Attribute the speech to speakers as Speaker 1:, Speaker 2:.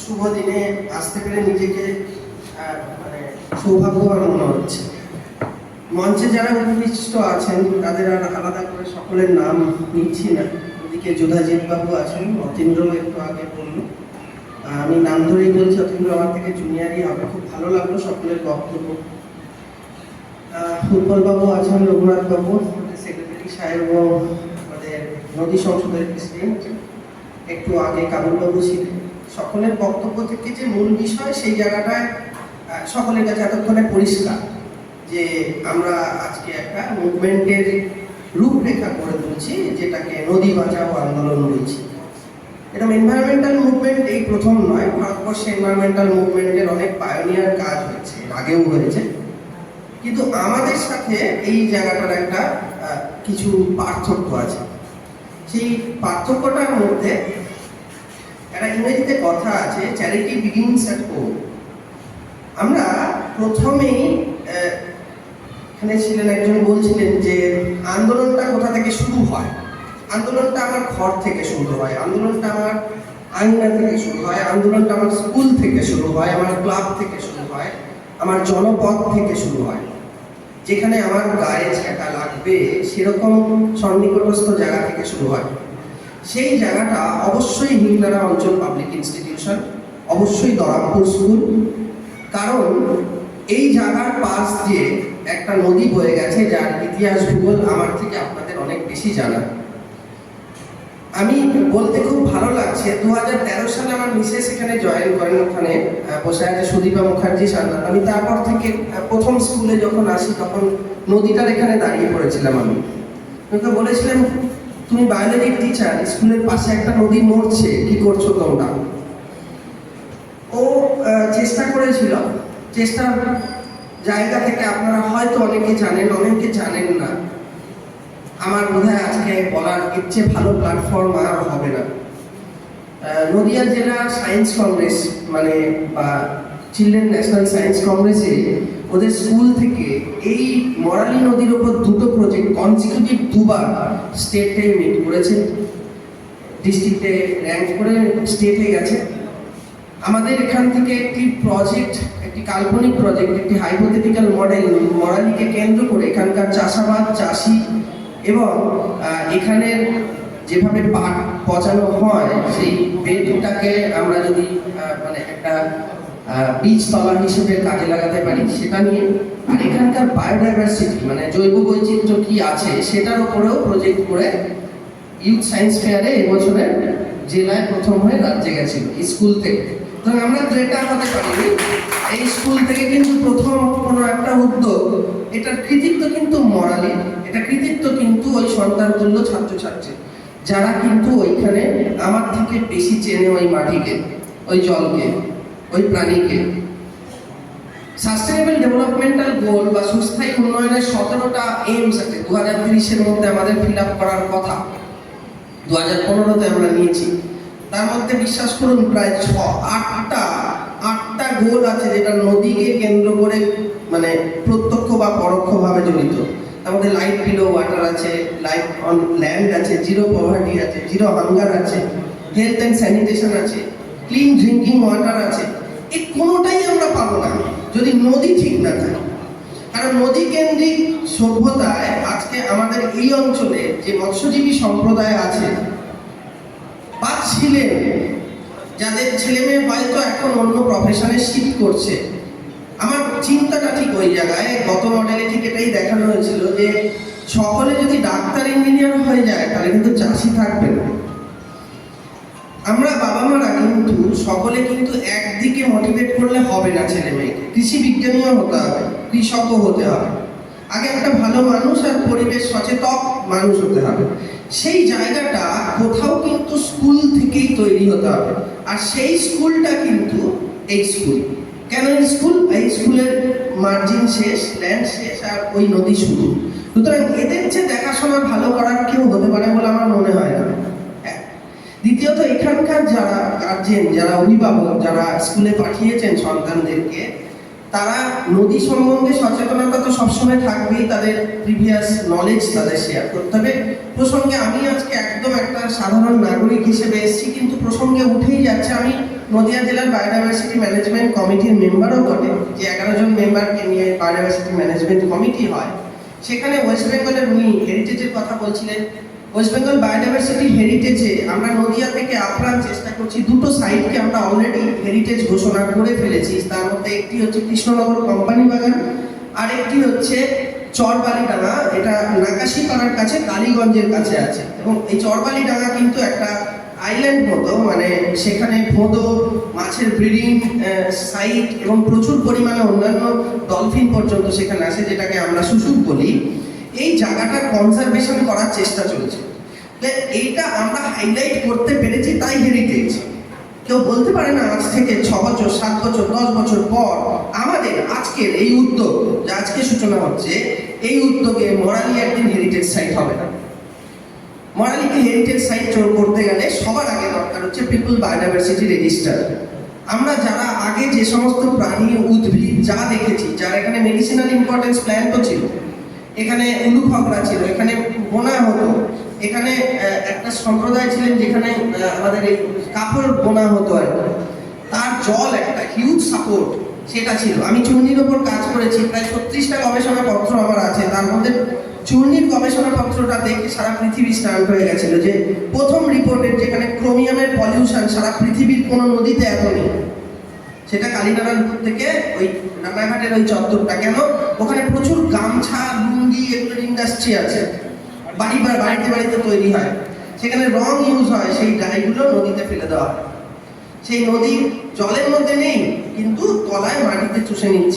Speaker 1: শুভ দিনে আসতে পেরে নিজেকে মানে সৌভাগ্যবান মনে হচ্ছে। মঞ্চে যারা উপবিষ্ট আছেন তাদের আর আলাদা করে সকলের নাম নিচ্ছি না। ওদিকে যোধাজিৎ বাবু আছেন, অতীন্দ্র একটু আগে বলল, আমি নাম ধরেই বলছি, অতীন্দ্র আমার থেকে জুনিয়রই হবে। খুব ভালো লাগলো সকলের বক্তব্য। ফুটবল বাবু আছেন, রঘুনাথ বাবু সেক্রেটারি সাহেব ও আমাদের নদী সংসদের প্রেসিডেন্ট, একটু আগে কাবুল বাবু ছিলেন। সকলের বক্তব্য থেকে যে মূল বিষয় সেই জায়গাটায় সকলের কাছে এতক্ষণে পরিষ্কার যে আমরা আজকে একটা মুভমেন্টের রূপরেখা করে তুলছি, যেটাকে নদী বাঁচাও আন্দোলন বলছি। এরকম এনভায়রনমেন্টাল মুভমেন্ট এই প্রথম নয়, ভারতবর্ষে এনভায়রনমেন্টাল মুভমেন্টের অনেক পায়োনিয়ার কাজ হয়েছে, আগেও হয়েছে। কিন্তু আমাদের সাথে এই জায়গাটার একটা কিছু পার্থক্য আছে। সেই পার্থক্যটার মধ্যে একটা ইংরেজিতে কথা আছে, চ্যারিটি বিগিনস অ্যাট হোম। আমরা প্রথমেই এখানে ছিলেন একজন বলছিলেন যে আন্দোলনটা কোথা থেকে শুরু হয়। আন্দোলনটা আমার ঘর থেকে শুরু হয়, আন্দোলনটা আমার আঙিনা থেকে শুরু হয়, আন্দোলনটা আমার স্কুল থেকে শুরু হয়, আমার ক্লাব থেকে শুরু হয়, আমার জনপদ থেকে শুরু হয়। যেখানে আমার গায়ে ছ্যাঁকা লাগবে সেরকম সন্নিকটস্থ জায়গা থেকে শুরু হয়। সেই জায়গাটা অবশ্যই হিমনারা অঞ্চল পাবলিক ইনস্টিটিউশন, অবশ্যই দরাবপুর স্কুল। কারণ এই জায়গার পাশ দিয়ে একটা নদী বয়ে গেছে, যার ইতিহাস ভূগোল আমার থেকে আপনাদের অনেক বেশি জানা। আমি বলতে খুব ভালো লাগছে, 2013 সালে আমার মিসেস এখানে জয়েন করেন, ওখানে বসে আছে সুদীপা মুখার্জি সান্নাল। আমি তারপর থেকে প্রথম স্কুলে যখন আসি তখন নদীটার এখানে দাঁড়িয়ে পড়েছিলাম। আমি ওকে বলেছিলাম, তুমি বায়োলজির টিচার, স্কুলের পাশে একটা নদী মরছে, কি করছো তোমরা? ও চেষ্টা করেছিল, চেষ্টার জায়গা থেকে আপনারা হয়তো অনেকে জানেন, অনেকে জানেন না। আমার বোধহয় আজকে বলার এর চেয়ে ভালো প্ল্যাটফর্ম আর হবে না। নদিয়া জেলা সায়েন্স কংগ্রেস মানে বা চিলড্রেন ন্যাশনাল সায়েন্স কংগ্রেসে ওদের স্কুল থেকে এই মরালি নদীর ওপর দুটো প্রজেক্ট কনজিকিউটিভ দুবার স্টেটে মিট করেছে, ডিস্ট্রিক্টে র্যাঙ্ক করে স্টেটে গেছে। আমাদের এখান থেকে একটি প্রজেক্ট, একটি কাল্পনিক প্রজেক্ট, একটি হাইপোথেটিক্যাল মডেল মরালিকে কেন্দ্র করে এখানকার চাষাবাদ, চাষি এবং এখানের যেভাবে পাট পচানো হয় সেই বেডটাকে আমরা যদি মানে একটা বীজতলা হিসেবে কাজে লাগাতে পারি সেটা নিয়ে, আর এখানকার বায়োডাইভার্সিটি মানে জৈব বৈচিত্র্য কি আছে সেটার উপরেও প্রজেক্ট করে ইউথ সায়েন্স ফেয়ারে এবছরে জেলায় প্রথম হয়ে রাজ্যে গেছিল স্কুল থেকে। তো আমরা যেটা হতে পারিনি, এই স্কুল থেকে কিন্তু প্রথম কোনো একটা উদ্যোগ, এটার কৃতিত্ব কিন্তু মরালি, এটা কৃতিত্ব কিন্তু ওই সন্তানতুল্য ছাত্রছাত্রী যারা কিন্তু ওইখানে আমার থেকে বেশি চেনে ওই মাটিকে, ওই জলকে, ওই প্রাণীকে। সাস্টেনেবল ডেভেলপমেন্টাল গোল বা সুস্থায়ী উন্নয়নের 17টা এইমস আছে 2030-এর মধ্যে আমাদের ফিল আপ করার কথা, 2015-তে আমরা নিয়েছি। তার মধ্যে বিশ্বাস করুন প্রায় 8টা গোল আছে যেটা নদীকে কেন্দ্র করে মানে প্রত্যক্ষ বা পরোক্ষভাবে জড়িত। তার মধ্যে লাইফ বিলো ওয়াটার আছে, লাইফ অন ল্যান্ড আছে, জিরো পভার্টি আছে, জিরো হাঙ্গার আছে, হেলথ অ্যান্ড স্যানিটেশন আছে, ক্লিন ড্রিঙ্কিং ওয়াটার আছে। এই কোনোটাই আমরা পাবো না যদি নদী ঠিক না থাকে। কারণ নদী কেন্দ্রিক সভ্যতায় আজকে আমাদের এই অঞ্চলে যে মৎস্যজীবী সম্প্রদায় আছে বা ছিলেন, যাদের ছেলে মেয়ে হয়তো এখন অন্য প্রফেশনে শিফট করছে, আমার চিন্তাটা ঠিক ওই জায়গায়। গত মডেলে ঠিক এটাই দেখানো হয়েছিল যে সকলে যদি ডাক্তার ইঞ্জিনিয়ার হয়ে যায় তাহলে কিন্তু চাষি থাকবে না। আমরা বাবা মারা কিন্তু সকলে কিন্তু একদিকে মোটিভেট করলে হবে না ছেলে মেয়েকে, কৃষি বিজ্ঞানীও হতে হবে, কৃষকও হতে হবে। আগে একটা ভালো মানুষ আর পরিবেশ সচেতন মানুষ হতে হবে। সেই জায়গাটা কোথাও কিন্তু স্কুল থেকেই তৈরি হতে হবে, আর সেই স্কুলটা কিন্তু এই স্কুল। কেন এই স্কুল? এই স্কুলের মার্জিন শেষ, ল্যান্ড শেষ, আর ওই নদী শুরু। সুতরাং এদের যে দেখাশোনা ভালো করার কেউ হতে পারে বলে আমার মনে হয় না। দ্বিতীয়ত, এখানকার যারা গার্জেন, যারা অভিভাবক, যারা স্কুলে পাঠিয়েছেন সন্তানদেরকে, তারা নদী সম্বন্ধে সচেতনতা তো সবসময় থাকবেই, তাদের প্রিভিয়াস নলেজ তাদের শেয়ার করতে হবে। প্রসঙ্গে আমি আজকে একদম একটা সাধারণ নাগরিক হিসেবে এসেছি, কিন্তু প্রসঙ্গে উঠেই যাচ্ছে, আমি নদিয়া জেলার বায়োডাইভার্সিটি ম্যানেজমেন্ট কমিটির মেম্বারও বটে, যে 11 জন মেম্বারকে নিয়ে বায়োডাইভার্সিটি ম্যানেজমেন্ট কমিটি হয়। সেখানে ওয়েস্ট বেঙ্গলের উনি হেরিটেজের কথা বলছিলেন। ওয়েস্ট বেঙ্গল বায়োডাইভার্সিটি হেরিটেজে আমরা নদিয়া থেকে আপ্রাণ চেষ্টা করছি, দুটো সাইটকে আমরা অলরেডি হেরিটেজ ঘোষণা করে ফেলেছি। তার মধ্যে একটি হচ্ছে কৃষ্ণনগর কোম্পানি বাগান, আর একটি হচ্ছে চরবালিডাঙ্গা, এটা নাকাশিপাড়ার কাছে কালীগঞ্জের কাছে আছে। এবং এই চরবালিডাঙ্গা কিন্তু একটা আইল্যান্ড মতো, মানে সেখানে ফোঁদো, মাছের ব্রিডিং সাইট এবং প্রচুর পরিমাণে অন্যান্য ডলফিন পর্যন্ত সেখানে আসে, যেটাকে আমরা শুশুক বলি। এই জায়গাটার কনজারভেশন করার চেষ্টা চলছে। এইটা আমরা হাইলাইট করতে পেরেছি, তাই হেরিটেজ। কেউ বলতে পারে না আজ থেকে 6 বছর, 7 বছর, 10 বছর পর আমাদের আজকের এই উদ্যোগ, যা আজকে সূচনা হচ্ছে, এই উদ্যোগে মরালি একদিন হেরিটেজ সাইট হবে না। মরালিকে হেরিটেজ সাইট করতে গেলে সবার আগে দরকার হচ্ছে পিপল বায়োডাইভার্সিটি রেজিস্টার। আমরা যারা আগে যে সমস্ত প্রাণী, উদ্ভিদ যা দেখেছি, যার এখানে মেডিসিনাল ইম্পর্টেন্স প্ল্যান্টও ছিল, এখানে উলুফগড়া ছিল, এখানে বোনা হতো, এখানে একটা সম্প্রদায় ছিলেন যেখানে আমাদের এই কাপড় বোনা হতো আর কি। তার জল একটা হিউজ সাপোর্ট সেটা ছিল। আমি চূর্ণির ওপর কাজ করেছি, প্রায় 36টা গবেষণাপত্র আমার আছে। তার মধ্যে চূর্ণির গবেষণাপত্রটা দেখে সারা পৃথিবী স্টান্ট হয়ে গেছিল, যে প্রথম রিপোর্টের যেখানে ক্রোমিয়ামের পলিউশন সারা পৃথিবীর কোনো নদীতে এত নেই, সেটা কালীনারায়ণপুর থেকে ওই রানাঘাটের ওই চত্বরটা। কেন? ওখানে প্রচুর গামছা, লুঙ্গি, এগুলোর ইন্ডাস্ট্রি আছে, বাড়িতে বাড়িতে তৈরি হয়, সেখানে রং ইউজ হয়, সেই ডাইগুলো নদীতে ফেলে দেওয়া হয়। সেই নদী জলের মধ্যে নেই, কিন্তু তলায় মাটিতে চুষে নিচ্ছে।